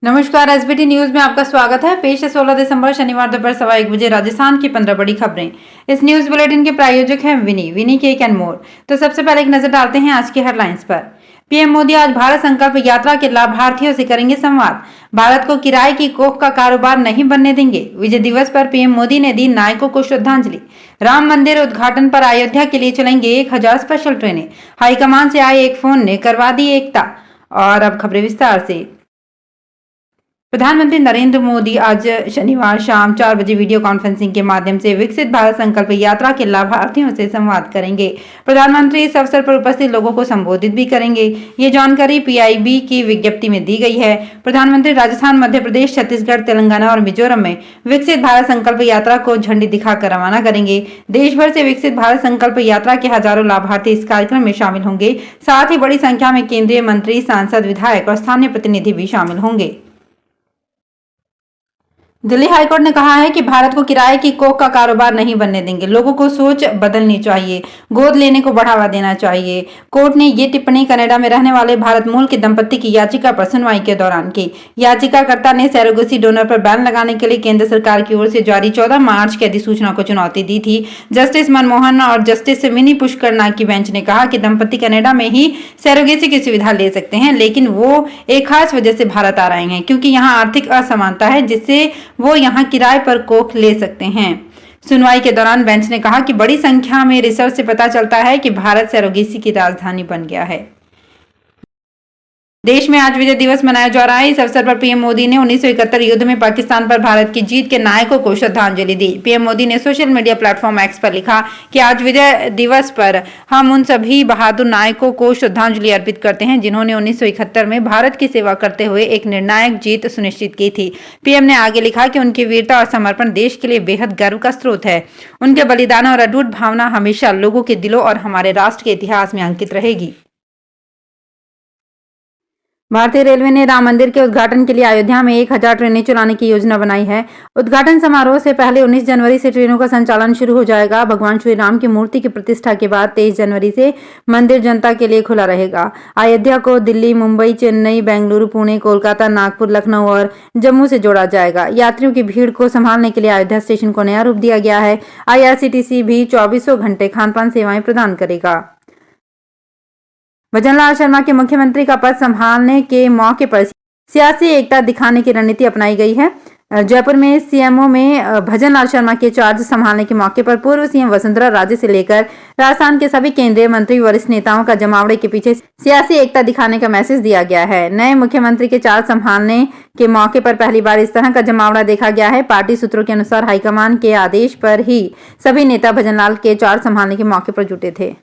नमस्कार। SBT news में आपका स्वागत है। पेश है 16 दिसंबर शनिवार दोपहर 1:15 बजे राजस्थान की 15 बड़ी खबरें। इस न्यूज बुलेटिन के प्रायोजक हैं विनी केक एंड मोर। तो सबसे पहले एक नजर डालते हैं आज की हेडलाइंस पर। पीएम मोदी आज भारत संकल्प यात्रा के लाभार्थियों से करेंगे संवाद। भारत को किराए की कोख का कारोबार नहीं बनने देंगे। विजय दिवस पर पीएम मोदी ने दी नायकों को श्रद्धांजलि। राम मंदिर उद्घाटन पर अयोध्या के लिए चलेंगे 1000 स्पेशल ट्रेनें। हाईकमान से आए एक फोन ने करवा दी एकता। और अब खबरें विस्तार से। प्रधानमंत्री नरेंद्र मोदी आज शनिवार शाम 4 बजे वीडियो कॉन्फ्रेंसिंग के माध्यम से विकसित भारत संकल्प यात्रा के लाभार्थियों से संवाद करेंगे। प्रधानमंत्री इस अवसर पर उपस्थित लोगों को संबोधित भी करेंगे। ये जानकारी पीआईबी की विज्ञप्ति में दी गई है। प्रधानमंत्री राजस्थान, मध्य प्रदेश, छत्तीसगढ़, तेलंगाना और मिजोरम में विकसित भारत संकल्प यात्रा को झंडी दिखाकर रवाना करेंगे। देश भर से विकसित भारत संकल्प यात्रा के हजारों लाभार्थी इस कार्यक्रम में शामिल होंगे। साथ ही बड़ी संख्या में केंद्रीय मंत्री, सांसद, विधायक और स्थानीय प्रतिनिधि भी शामिल होंगे। दिल्ली हाईकोर्ट ने कहा है कि भारत को किराए की कोख का कारोबार नहीं बनने देंगे। लोगों को सोच बदलनी चाहिए, गोद लेने को बढ़ावा देना चाहिए। कोर्ट ने ये टिप्पणी कनाडा में रहने वाले भारत मूल के दंपति की याचिका पर सुनवाई के दौरान की। याचिकाकर्ता ने सैरोगेसी डोनर पर बैन लगाने के लिए केंद्र सरकार की ओर से जारी 14 मार्च की अधिसूचना को चुनौती दी थी। जस्टिस मनमोहन और जस्टिस मिनी पुष्कर की बेंच ने कहा कि दंपति कनाडा में ही सैरोगेसी की सुविधा ले सकते हैं, लेकिन वो एक खास वजह से भारत आ रहे हैं, क्योंकि यहाँ आर्थिक असमानता है जिससे वो यहां किराए पर कोख ले सकते हैं। सुनवाई के दौरान बेंच ने कहा कि बड़ी संख्या में रिसर्च से पता चलता है कि भारत सैरोगेसी की राजधानी बन गया है। देश में आज विजय दिवस मनाया जा रहा है। इस अवसर पर पीएम मोदी ने 1971 युद्ध में पाकिस्तान पर भारत की जीत के नायकों को श्रद्धांजलि दी। पीएम मोदी ने सोशल मीडिया प्लेटफॉर्म एक्स पर लिखा कि आज विजय दिवस पर हम उन सभी बहादुर नायकों को श्रद्धांजलि अर्पित करते हैं जिन्होंने 1971 में भारत की सेवा करते हुए एक निर्णायक जीत सुनिश्चित की थी। पीएम ने आगे लिखा कि उनकी वीरता और समर्पण देश के लिए बेहद गर्व का स्रोत है। उनके बलिदान और अटूट भावना हमेशा लोगों के दिलों और हमारे राष्ट्र के इतिहास में अंकित रहेगी। भारतीय रेलवे ने राम मंदिर के उद्घाटन के लिए अयोध्या में 1000 ट्रेनें चलाने की योजना बनाई है। उद्घाटन समारोह से पहले 19 जनवरी से ट्रेनों का संचालन शुरू हो जाएगा। भगवान श्री राम की मूर्ति की प्रतिष्ठा के बाद 23 जनवरी से मंदिर जनता के लिए खुला रहेगा। अयोध्या को दिल्ली, मुंबई, चेन्नई, बेंगलुरु, पुणे, कोलकाता, नागपुर, लखनऊ और जम्मू से जोड़ा जाएगा। यात्रियों की भीड़ को संभालने के लिए अयोध्या स्टेशन को नया रूप दिया गया है। IRCTC भी 24 घंटे खानपान सेवाएं प्रदान करेगा। भजनलाल शर्मा के मुख्यमंत्री का पद संभालने के मौके पर सियासी एकता दिखाने की रणनीति अपनाई गई है। जयपुर में सीएमओ में भजनलाल शर्मा के चार्ज संभालने के मौके पर पूर्व सीएम वसुंधरा राजे से लेकर राजस्थान के सभी केंद्रीय मंत्री, वरिष्ठ नेताओं का जमावड़े के पीछे सियासी एकता दिखाने का मैसेज दिया गया है। नए मुख्यमंत्री के चार्ज संभालने के मौके पर पहली बार इस तरह का जमावड़ा देखा गया है। पार्टी सूत्रों के अनुसार हाईकमान के आदेश पर ही सभी नेता भजनलाल के चार्ज संभालने के मौके पर जुटे थे।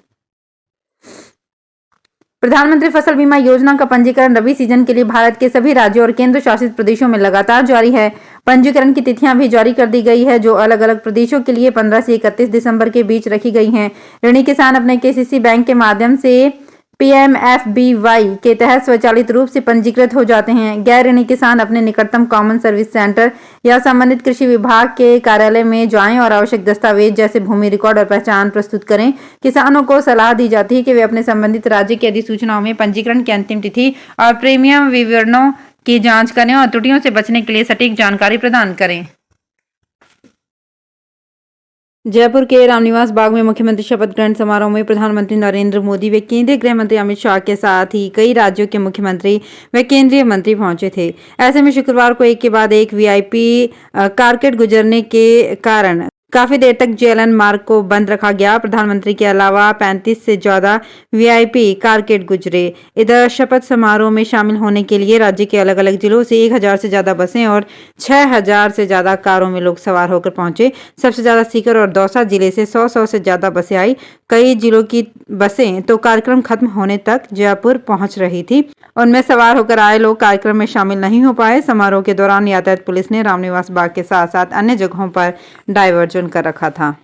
प्रधानमंत्री फसल बीमा योजना का पंजीकरण रबी सीजन के लिए भारत के सभी राज्यों और केंद्र शासित प्रदेशों में लगातार जारी है। पंजीकरण की तिथियां भी जारी कर दी गई है, जो अलग अलग प्रदेशों के लिए 15 से 31 दिसंबर के बीच रखी गई हैं। ऋणी किसान अपने केसीसी बैंक के माध्यम से PMFBY के तहत स्वचालित रूप से पंजीकृत हो जाते हैं। गैर ऋणी किसान अपने निकटतम कॉमन सर्विस सेंटर या संबंधित कृषि विभाग के कार्यालय में जाएं और आवश्यक दस्तावेज जैसे भूमि रिकॉर्ड और पहचान प्रस्तुत करें। किसानों को सलाह दी जाती है कि वे अपने संबंधित राज्य की अधिसूचनाओं में पंजीकरण की अंतिम तिथि और प्रीमियम विवरणों की जांच करें और त्रुटियों से बचने के लिए सटीक जानकारी प्रदान करें। जयपुर के रामनिवास बाग में मुख्यमंत्री शपथ ग्रहण समारोह में प्रधानमंत्री नरेंद्र मोदी व केंद्रीय गृह मंत्री अमित शाह के साथ ही कई राज्यों के मुख्यमंत्री व केंद्रीय मंत्री पहुंचे थे। ऐसे में शुक्रवार को एक के बाद एक VIP कारकेड गुजरने के कारण काफी देर तक JLN मार्ग को बंद रखा गया। प्रधानमंत्री के अलावा 35 से ज्यादा VIP कारकेड गुजरे। इधर शपथ समारोह में शामिल होने के लिए राज्य के अलग अलग जिलों से 1000 से ज्यादा बसें और 6000 से ज्यादा कारों में लोग सवार होकर पहुंचे। सबसे ज्यादा सीकर और दौसा जिले से 100 से ज्यादा बसें आई। कई जिलों की बसें तो कार्यक्रम खत्म होने तक जयपुर पहुंच रही थी। उनमें सवार होकर आए लोग कार्यक्रम में शामिल नहीं हो पाए। समारोह के दौरान यातायात पुलिस ने रामनिवास बाग के साथ साथ अन्य जगहों पर डायवर्जन कर रखा था।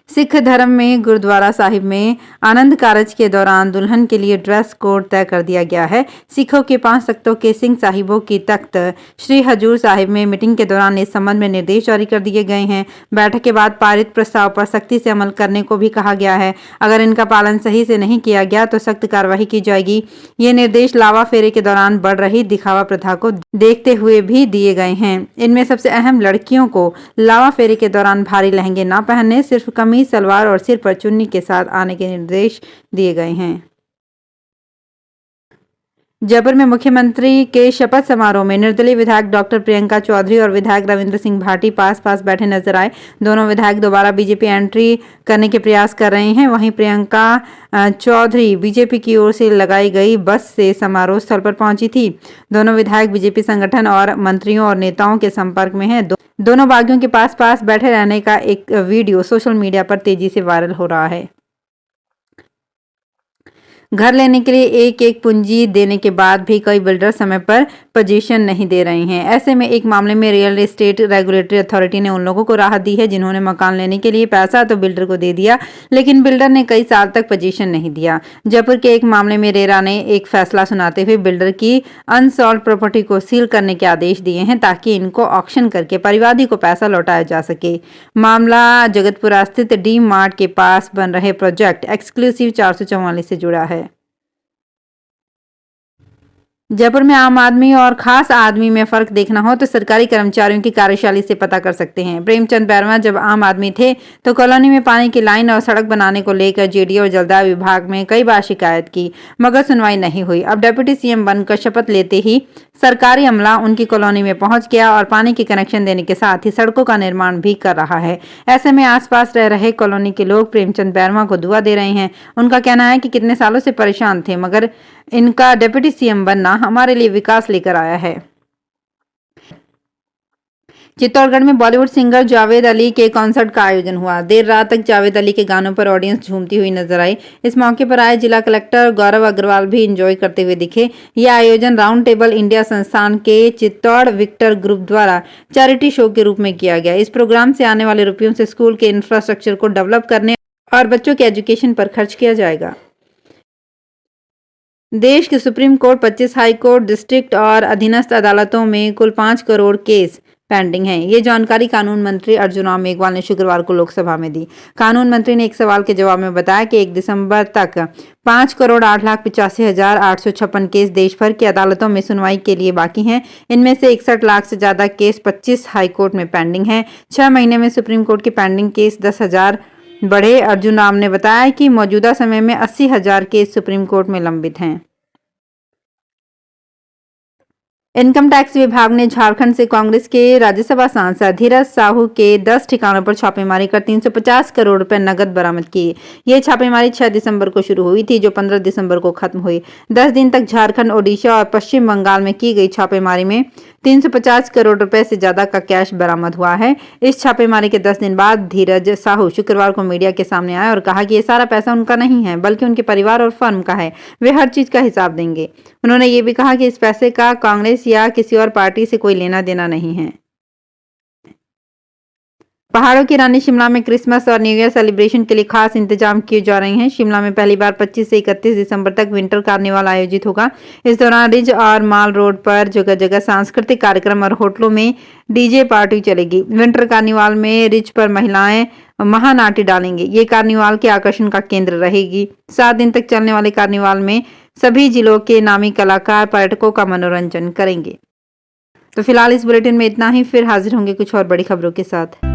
सिख धर्म में गुरुद्वारा साहिब में आनंद कारज के दौरान दुल्हन के लिए ड्रेस कोड तय कर दिया गया है। सिखों के 5 तख्तों के सिंह साहिबों की तख्त श्री हजूर साहिब में मीटिंग के दौरान इस संबंध में निर्देश जारी कर दिए गए हैं। बैठक के बाद पारित प्रस्ताव पर सख्ती से अमल करने को भी कहा गया है। अगर इनका पालन सही से नहीं किया गया तो सख्त कार्रवाई की जाएगी। ये निर्देश लावा फेरे के दौरान बढ़ रही दिखावा प्रथा को देखते हुए भी दिए गए हैं। इनमें सबसे अहम लड़कियों को लावा फेरे के दौरान भारी लहंगे न पहनने, सिर्फ कमीज सलवार और सिर पर चुन्नी के साथ आने के निर्देश दिए गए हैं। जयपुर में मुख्यमंत्री के शपथ समारोह में निर्दलीय विधायक डॉक्टर प्रियंका चौधरी और विधायक रविंद्र सिंह भाटी पास पास बैठे नजर आए। दोनों विधायक दोबारा बीजेपी एंट्री करने के प्रयास कर रहे हैं। वहीं प्रियंका चौधरी बीजेपी की ओर से लगाई गई बस से समारोह स्थल पर पहुंची थी। दोनों विधायक बीजेपी संगठन और मंत्रियों और नेताओं के संपर्क में हैं। दोनों बागियों के पास पास बैठे रहने का एक वीडियो सोशल मीडिया पर तेजी से वायरल हो रहा है। घर लेने के लिए एक एक पूंजी देने के बाद भी कई बिल्डर समय पर पोजीशन नहीं दे रहे हैं। ऐसे में एक मामले में रियल एस्टेट रेगुलेटरी अथॉरिटी ने उन लोगों को राहत दी है जिन्होंने मकान लेने के लिए पैसा तो बिल्डर को दे दिया, लेकिन बिल्डर ने कई साल तक पोजीशन नहीं दिया। जयपुर के एक मामले में रेरा ने एक फैसला सुनाते हुए बिल्डर की अनसॉल्व प्रॉपर्टी को सील करने के आदेश दिए हैं ताकि इनको ऑक्शन करके परिवादी को पैसा लौटाया जा सके। मामला जगतपुरा स्थित डी मार्ट के पास बन रहे प्रोजेक्ट एक्सक्लूसिव 444 से जुड़ा है। जयपुर में आम आदमी और खास आदमी में फर्क देखना हो तो सरकारी कर्मचारियों की कार्यशैली से पता कर सकते हैं। प्रेमचंद बैरवा जब आम आदमी थे तो कॉलोनी में पानी की लाइन और सड़क बनाने को लेकर जेडीए और जलदाय विभाग में कई बार शिकायत की, मगर सुनवाई नहीं हुई। अब डिप्टी सीएम बनकर शपथ लेते ही सरकारी अमला उनकी कॉलोनी में पहुंच गया और पानी के कनेक्शन देने के साथ ही सड़कों का निर्माण भी कर रहा है। ऐसे में आसपास रह रहे कॉलोनी के लोग प्रेमचंद बैरवा को दुआ दे रहे हैं। उनका कहना है कि कितने सालों से परेशान थे, मगर इनका डिप्टी सीएम बनना हमारे लिए विकास लेकर आया है। चित्तौड़गढ़ में बॉलीवुड सिंगर जावेद अली के कॉन्सर्ट का आयोजन हुआ। देर रात तक जावेद अली के गानों पर ऑडियंस झूमती हुई नजर आई। इस मौके पर आए जिला कलेक्टर गौरव अग्रवाल भी एंजॉय करते हुए दिखे। यह आयोजन राउंड टेबल इंडिया संस्थान के चित्तौड़ विक्टर ग्रुप द्वारा चैरिटी शो के रूप में किया गया। इस प्रोग्राम से आने वाले रुपयों से स्कूल के इंफ्रास्ट्रक्चर को डेवलप करने और बच्चों के एजुकेशन पर खर्च किया जाएगा। देश के supreme court, 25 high court, district और अधीनस्थ अदालतों में कुल 5 करोड़ केस पेंडिंग हैं। ये जानकारी कानून मंत्री अर्जुन राम मेघवाल ने शुक्रवार को लोकसभा में दी। कानून मंत्री ने एक सवाल के जवाब में बताया कि 1 दिसंबर तक 5,08,85,856 केस देश भर की अदालतों में सुनवाई के लिए बाकी हैं। इनमें से 61 लाख से ज्यादा केस 25 हाई कोर्ट में पेंडिंग हैं। 6 महीने में सुप्रीम कोर्ट के पेंडिंग केस 10,000 बढ़े। अर्जुन राम ने बताया कि मौजूदा समय में 80,000 केस सुप्रीम कोर्ट में लंबित हैं। इनकम टैक्स विभाग ने झारखंड से कांग्रेस के राज्यसभा सांसद धीरज साहू के 10 ठिकानों पर छापेमारी कर 350 करोड़ रुपए नकद बरामद किए। ये छापेमारी 6 दिसंबर को शुरू हुई थी, जो 15 दिसंबर को खत्म हुई। 10 दिन तक झारखंड, ओडिशा और पश्चिम बंगाल में की गई छापेमारी में 350 करोड़ रुपए से ज्यादा का कैश बरामद हुआ है। इस छापेमारी के 10 दिन बाद धीरज साहू शुक्रवार को मीडिया के सामने आए और कहा कि ये सारा पैसा उनका नहीं है, बल्कि उनके परिवार और फर्म का है। वे हर चीज का हिसाब देंगे। उन्होंने ये भी कहा कि इस पैसे का कांग्रेस या किसी और पार्टी से कोई लेना देना नहीं है। पहाड़ों की रानी शिमला में क्रिसमस और न्यू ईयर सेलिब्रेशन के लिए खास इंतजाम किए जा रहे हैं। शिमला में पहली बार 25 से 31 दिसंबर तक विंटर कार्निवाल आयोजित होगा। इस दौरान रिज और माल रोड पर जगह जगह सांस्कृतिक कार्यक्रम और होटलों में डीजे पार्टी चलेगी। विंटर कार्निवाल में रिज पर महिलाएं महानाटी डालेंगे। ये कार्निवाल के आकर्षण का केंद्र रहेगी। 7 दिन तक चलने वाले कार्निवाल में सभी जिलों के नामी कलाकार पर्यटकों का मनोरंजन करेंगे। तो फिलहाल इस बुलेटिन में इतना ही। फिर हाजिर होंगे कुछ और बड़ी खबरों के साथ।